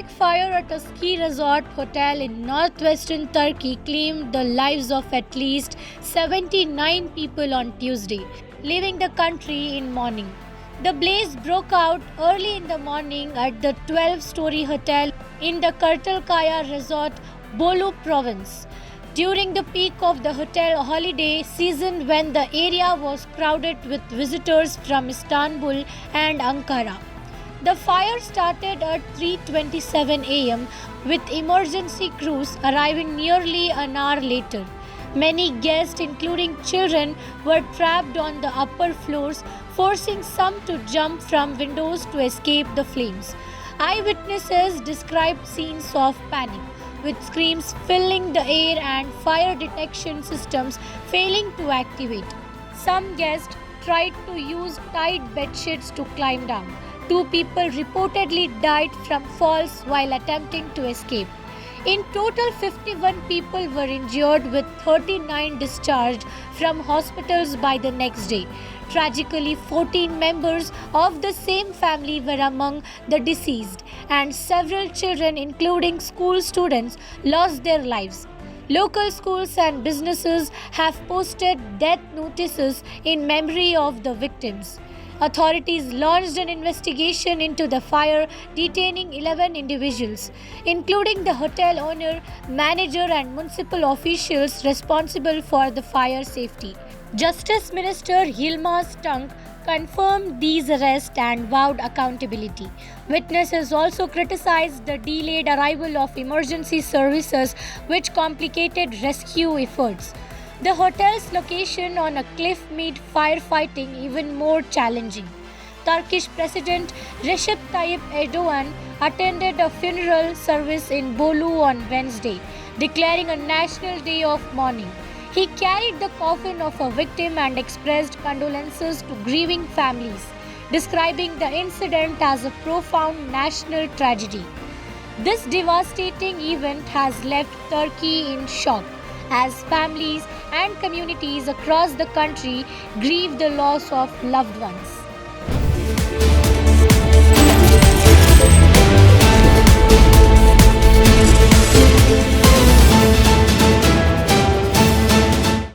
dramatic fire at a ski resort hotel in northwestern Turkey claimed the lives of at least 79 people on Tuesday, leaving the country in mourning. The blaze broke out early in the morning at the 12-story hotel in the Kartalkaya resort, Bolu province. During the peak of the hotel holiday season when the area was crowded with visitors from Istanbul and Ankara. The fire started at 3:27 am with emergency crews arriving nearly an hour later. Many guests, including children, were trapped on the upper floors, forcing some to jump from windows to escape the flames. Eyewitnesses described scenes of panic, with screams filling the air and fire detection systems failing to activate. Some guests tried to use tight bedsheets to climb down. Two people reportedly died from falls while attempting to escape. In total, 51 people were injured, with 39 discharged from hospitals by the next day. Tragically, 14 members of the same family were among the deceased, and several children, including school students, lost their lives. Local schools and businesses have posted death notices in memory of the victims. Authorities launched an investigation into the fire, detaining 11 individuals, including the hotel owner, manager, and municipal officials responsible for the fire safety. Justice Minister Yilmaz Tunç confirmed these arrests and vowed accountability. Witnesses also criticized the delayed arrival of emergency services, which complicated rescue efforts. The hotel's location on a cliff made firefighting even more challenging. Turkish President Recep Tayyip Erdogan attended a funeral service in Bolu on Wednesday, declaring a national day of mourning. He carried the coffin of a victim and expressed condolences to grieving families, describing the incident as a profound national tragedy. This devastating event has left Turkey in shock as families and communities across the country grieve the loss of loved ones.